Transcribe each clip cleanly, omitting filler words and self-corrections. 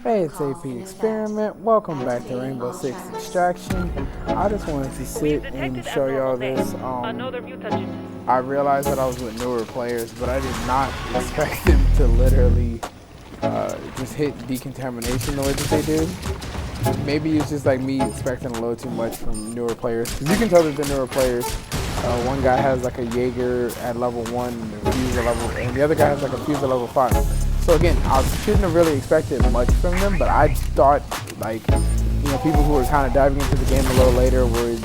Hey, it's AP Experiment. Welcome back to Rainbow Six Extraction. I just wanted to sit and show y'all this. I realized that I was with newer players, but I did not expect them to literally just hit decontamination the way that they did. Maybe it's just like me expecting a little too much from newer players. Because you can tell that they're newer players. One guy has like a Jaeger at level 1 and a fuse at level, and the other guy has like a fuse at level 5. So again, I shouldn't have really expected much from them, but I thought like, people who were kind of diving into the game a little later would,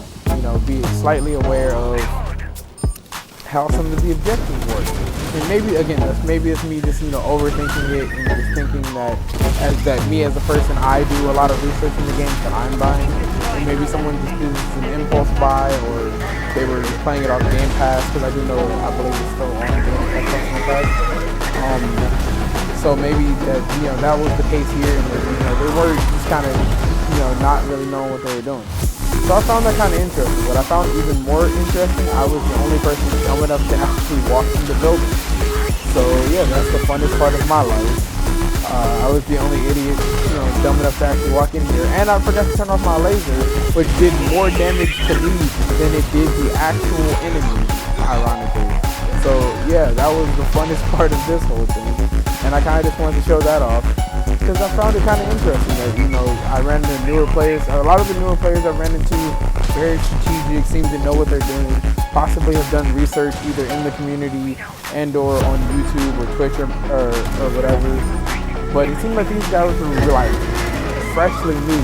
be slightly aware of how some of the objectives work. And maybe again, maybe it's me just overthinking it and just thinking that me as a person, I do a lot of research in the games that I'm buying. And maybe someone just did an impulse buy, or they were just playing it off Game Pass, because I believe it's still on Game Pass. So maybe that was the case here, and they were just kind of not really knowing what they were doing. So I found that kind of interesting. What I found even more interesting, I was the only person dumb enough to actually walk in the building. So yeah, that's the funnest part of my life. I was the only idiot, dumb enough to actually walk in here, and I forgot to turn off my laser, which did more damage to me than it did the actual enemy, ironically. So yeah, that was the funnest part of this whole thing, and I kind of just wanted to show that off, because I found it kind of interesting that, I ran into newer players. A lot of the newer players I ran into, very strategic, seem to know what they're doing, possibly have done research either in the community and or on YouTube or Twitch or whatever. But it seemed like these guys were like freshly new,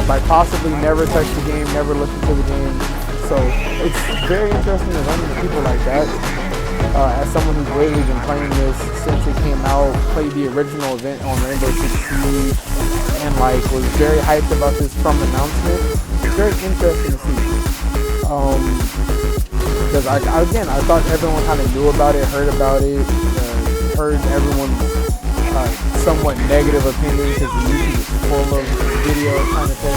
like possibly never touched the game, never looked into the game. So it's very interesting to run into people like that. As someone who's literally been playing this since it came out, played the original event on Rainbow Six Siege, and was very hyped about this from announcement. It's very interesting to see. Because I thought everyone kind of knew about it, heard about it, heard everyone's somewhat negative opinion, because the YouTube is full of videos trying to tear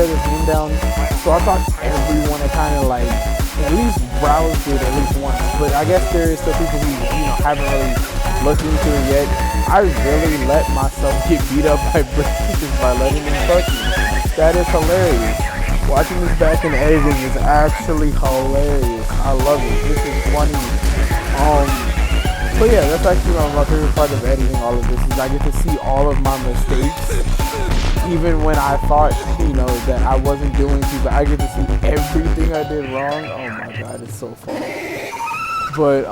this game down. So I thought everyone had kind of at least browsed it at least once. But I guess there is still people who haven't really looked into it yet. I really let myself get beat up by breakers by letting them touch me. That is hilarious. Watching this back in editing is actually hilarious. I love it. This is funny. But yeah, that's actually my favorite part of editing all of this, is I get to see all of my mistakes. Even when I thought, that I wasn't doing too bad, I get to see everything I did wrong. Oh my god, it's so fun. But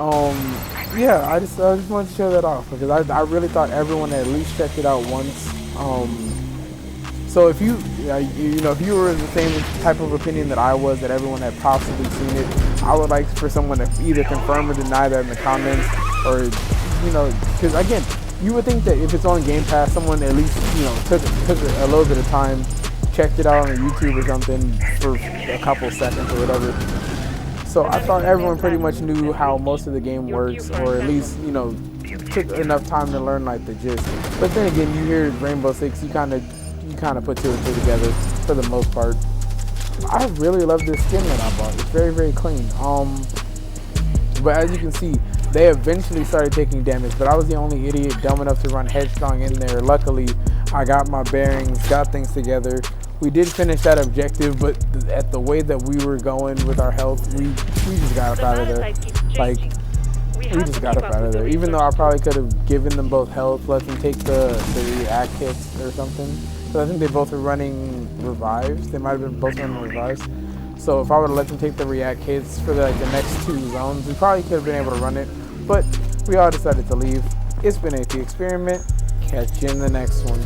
yeah, I just wanted to show that off, because I really thought everyone had at least checked it out once. So if you were in the same type of opinion that I was, that everyone had possibly seen it, I would like for someone to either confirm or deny that in the comments, or because again, you would think that if it's on Game Pass, someone at least took a little bit of time, checked it out on YouTube or something for a couple seconds or whatever. So I thought everyone pretty much knew how most of the game works, or at least took enough time to learn the gist. But then again, you hear Rainbow Six, you kind of put two and two together for the most part. I really love this skin that I bought. It's very, very clean. But as you can see, they eventually started taking damage, but I was the only idiot dumb enough to run headstrong in there. Luckily, I got my bearings, got things together. We did finish that objective, but at the way that we were going with our health, we just got up out of there. We just got up out of there. Even though I probably could have given them both health, let them take the react hits or something. So I think they both were running revives. They might have been both running revives. So if I would have let them take the react hits for the next two zones, we probably could have been able to run it. But we all decided to leave. It's been AP Experiment. Catch you in the next one.